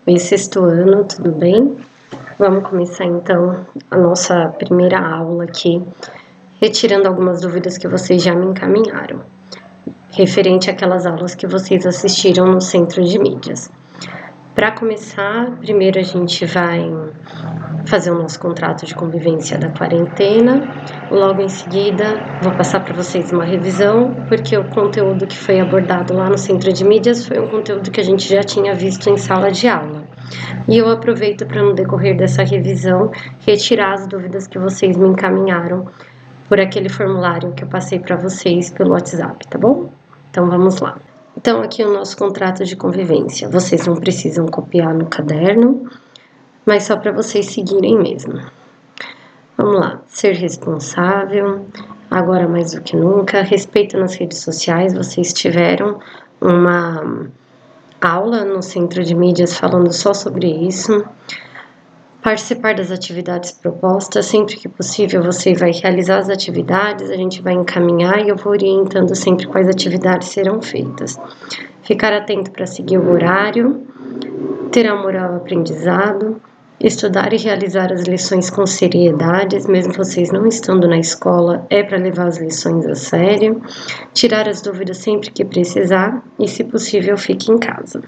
Oi, sexto ano, tudo bem? Vamos começar então a nossa primeira aula aqui, retirando algumas dúvidas que vocês já me encaminharam, referente àquelas aulas que vocês assistiram no Centro de Mídias. Para começar, primeiro a gente vai fazer o nosso contrato de convivência da quarentena. Logo em seguida, vou passar para vocês uma revisão, porque o conteúdo que foi abordado lá no Centro de Mídias foi um conteúdo que a gente já tinha visto em sala de aula. E eu aproveito para, no decorrer dessa revisão, retirar as dúvidas que vocês me encaminharam por aquele formulário que eu passei para vocês pelo WhatsApp, tá bom? Então vamos lá. Então aqui é o nosso contrato de convivência. Vocês não precisam copiar no caderno, mas só para vocês seguirem mesmo. Vamos lá. Ser responsável, agora mais do que nunca. Respeito nas redes sociais. Vocês tiveram uma aula no Centro de Mídias falando só sobre isso. Participar das atividades propostas, sempre que possível você vai realizar as atividades, a gente vai encaminhar e eu vou orientando sempre quais atividades serão feitas. Ficar atento para seguir o horário, ter amor ao aprendizado, estudar e realizar as lições com seriedade, mesmo vocês não estando na escola, é para levar as lições a sério, tirar as dúvidas sempre que precisar e, se possível, fique em casa.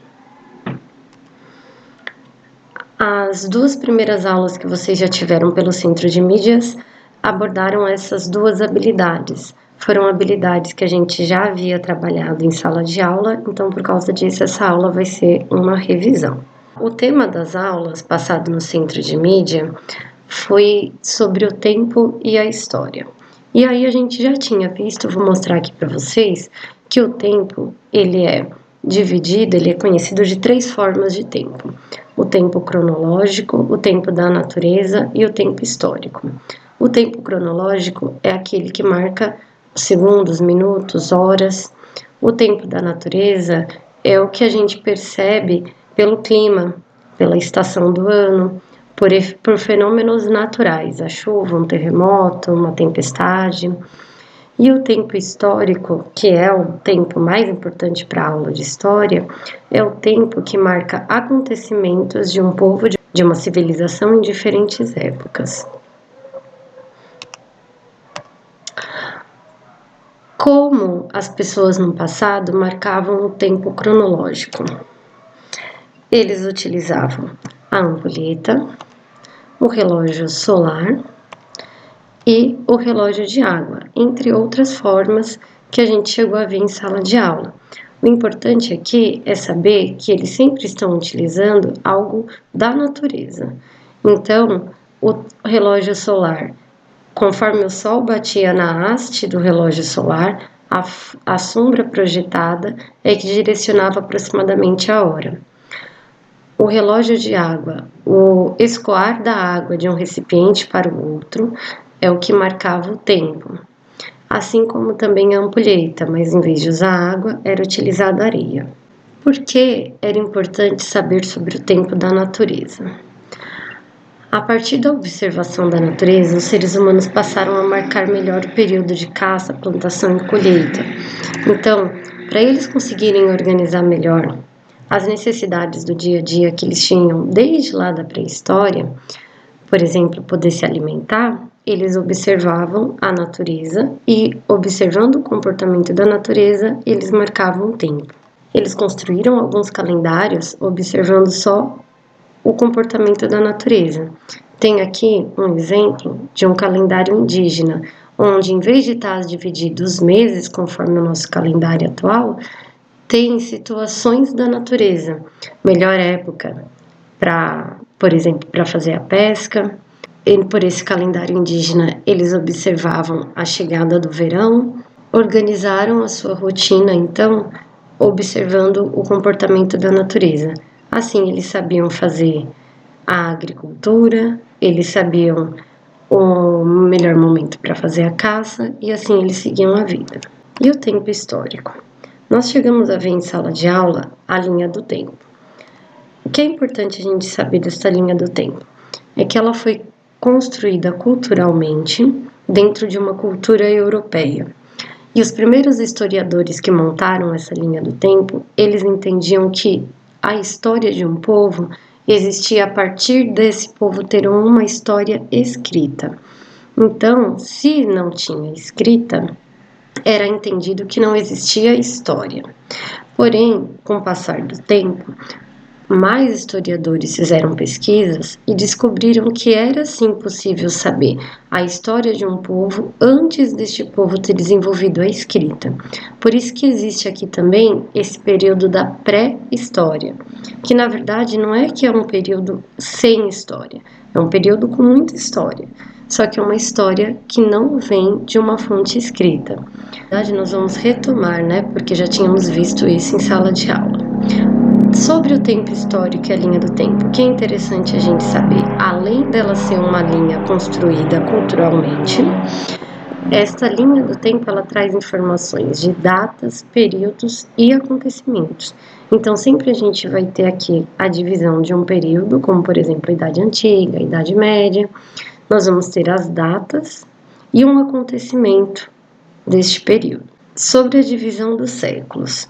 As duas primeiras aulas que vocês já tiveram pelo Centro de Mídias abordaram essas duas habilidades. Foram habilidades que a gente já havia trabalhado em sala de aula, então por causa disso essa aula vai ser uma revisão. O tema das aulas passado no Centro de Mídia foi sobre o tempo e a história. E aí a gente já tinha visto, vou mostrar aqui para vocês, que o tempo ele é dividido, ele é conhecido de três formas de tempo. O tempo cronológico, o tempo da natureza e o tempo histórico. O tempo cronológico é aquele que marca segundos, minutos, horas. O tempo da natureza é o que a gente percebe pelo clima, pela estação do ano, por fenômenos naturais, a chuva, um terremoto, uma tempestade. E o tempo histórico, que é o tempo mais importante para a aula de história, é o tempo que marca acontecimentos de um povo, de uma civilização em diferentes épocas. Como as pessoas no passado marcavam o tempo cronológico? Eles utilizavam a ampulheta, o relógio solar e o relógio de água, entre outras formas que a gente chegou a ver em sala de aula. O importante aqui é saber que eles sempre estão utilizando algo da natureza. Então, o relógio solar, conforme o sol batia na haste do relógio solar, a sombra projetada é que direcionava aproximadamente a hora. O relógio de água, o escoar da água de um recipiente para o outro, é o que marcava o tempo, assim como também a ampulheta, mas em vez de usar água, era utilizada areia. Por que era importante saber sobre o tempo da natureza? A partir da observação da natureza, os seres humanos passaram a marcar melhor o período de caça, plantação e colheita. Então, para eles conseguirem organizar melhor as necessidades do dia a dia que eles tinham desde lá da pré-história, por exemplo, poder se alimentar, eles observavam a natureza e, observando o comportamento da natureza, eles marcavam o tempo. Eles construíram alguns calendários observando só o comportamento da natureza. Tem aqui um exemplo de um calendário indígena, onde em vez de estar divididos os meses, conforme o nosso calendário atual, tem situações da natureza. Melhor época para, por exemplo, para fazer a pesca. E por esse calendário indígena, eles observavam a chegada do verão, organizaram a sua rotina, então, observando o comportamento da natureza. Assim, eles sabiam fazer a agricultura, eles sabiam o melhor momento para fazer a caça, e assim eles seguiam a vida. E o tempo histórico? Nós chegamos a ver em sala de aula a linha do tempo. O que é importante a gente saber dessa linha do tempo? É que ela foi construída culturalmente dentro de uma cultura europeia. E os primeiros historiadores que montaram essa linha do tempo, eles entendiam que a história de um povo existia a partir desse povo ter uma história escrita. Então, se não tinha escrita, era entendido que não existia história. Porém, com o passar do tempo, mais historiadores fizeram pesquisas e descobriram que era sim possível saber a história de um povo antes deste povo ter desenvolvido a escrita. Por isso que existe aqui também esse período da pré-história, que na verdade não é que é um período sem história, é um período com muita história, só que é uma história que não vem de uma fonte escrita. Na verdade, nós vamos retomar, né, porque já tínhamos visto isso em sala de aula. Sobre o tempo histórico e a linha do tempo, o que é interessante a gente saber, além dela ser uma linha construída culturalmente, esta linha do tempo ela traz informações de datas, períodos e acontecimentos. Então, sempre a gente vai ter aqui a divisão de um período, como por exemplo a Idade Antiga, a Idade Média. Nós vamos ter as datas e um acontecimento deste período. Sobre a divisão dos séculos.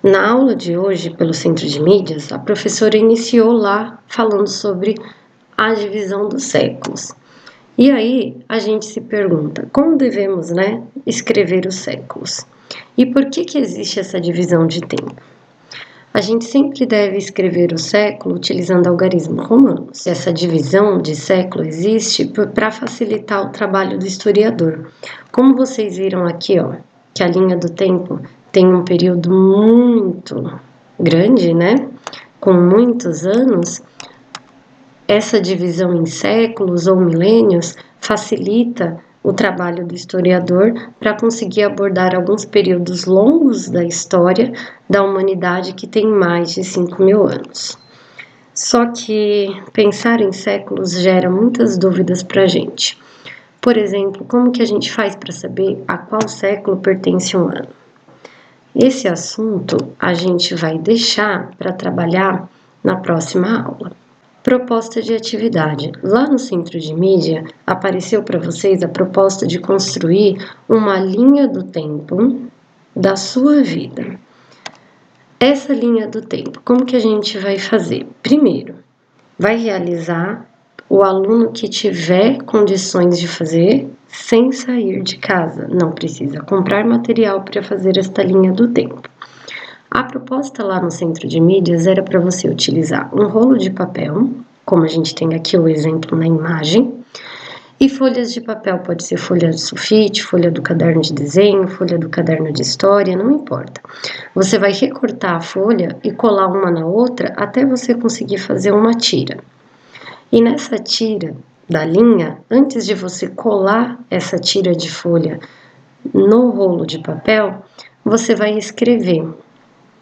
Na aula de hoje, pelo Centro de Mídias, a professora iniciou lá falando sobre a divisão dos séculos. E aí a gente se pergunta, como devemos, né, escrever os séculos? E por que existe essa divisão de tempo? A gente sempre deve escrever o século utilizando algarismos romanos. Essa divisão de século existe para facilitar o trabalho do historiador. Como vocês viram aqui, ó, que a linha do tempo tem um período muito grande, né? Com muitos anos, essa divisão em séculos ou milênios facilita o trabalho do historiador para conseguir abordar alguns períodos longos da história da humanidade que tem mais de 5.000 anos. Só que pensar em séculos gera muitas dúvidas para a gente. Por exemplo, como que a gente faz para saber a qual século pertence um ano? Esse assunto a gente vai deixar para trabalhar na próxima aula. Proposta de atividade. Lá no Centro de Mídia apareceu para vocês a proposta de construir uma linha do tempo da sua vida. Essa linha do tempo, como que a gente vai fazer? Primeiro, vai realizar o aluno que tiver condições de fazer sem sair de casa. Não precisa comprar material para fazer esta linha do tempo. A proposta lá no Centro de Mídias era para você utilizar um rolo de papel, como a gente tem aqui o exemplo na imagem, e folhas de papel, pode ser folha de sulfite, folha do caderno de desenho, folha do caderno de história, não importa. Você vai recortar a folha e colar uma na outra até você conseguir fazer uma tira. E nessa tira da linha, antes de você colar essa tira de folha no rolo de papel, você vai escrever.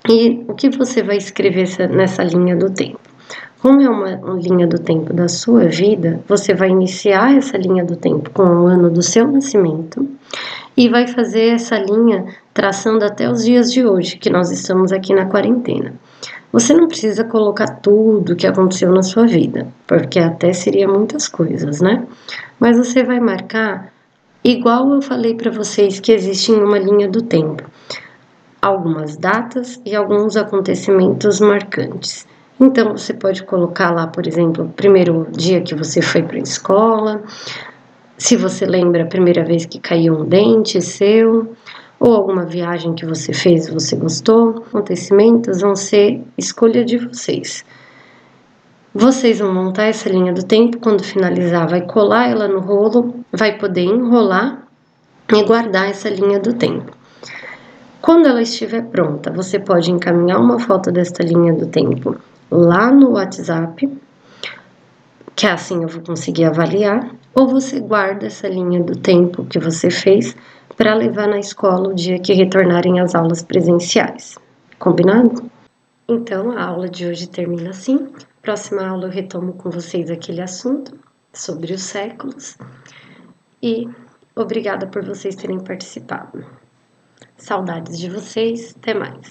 E o que você vai escrever nessa linha do tempo? Como é uma linha do tempo da sua vida, você vai iniciar essa linha do tempo com o ano do seu nascimento e vai fazer essa linha traçando até os dias de hoje, que nós estamos aqui na quarentena. Você não precisa colocar tudo o que aconteceu na sua vida, porque até seria muitas coisas, né? Mas você vai marcar, igual eu falei para vocês que existe em uma linha do tempo, algumas datas e alguns acontecimentos marcantes. Então, você pode colocar lá, por exemplo, o primeiro dia que você foi para a escola, se você lembra a primeira vez que caiu um dente seu, ou alguma viagem que você fez e você gostou. Acontecimentos vão ser escolha de vocês. Vocês vão montar essa linha do tempo, quando finalizar, vai colar ela no rolo, vai poder enrolar e guardar essa linha do tempo. Quando ela estiver pronta, você pode encaminhar uma foto desta linha do tempo lá no WhatsApp, que assim eu vou conseguir avaliar, ou você guarda essa linha do tempo que você fez para levar na escola o dia que retornarem às aulas presenciais. Combinado? Então, a aula de hoje termina assim. Próxima aula eu retomo com vocês aquele assunto sobre os séculos. E obrigada por vocês terem participado. Saudades de vocês, até mais.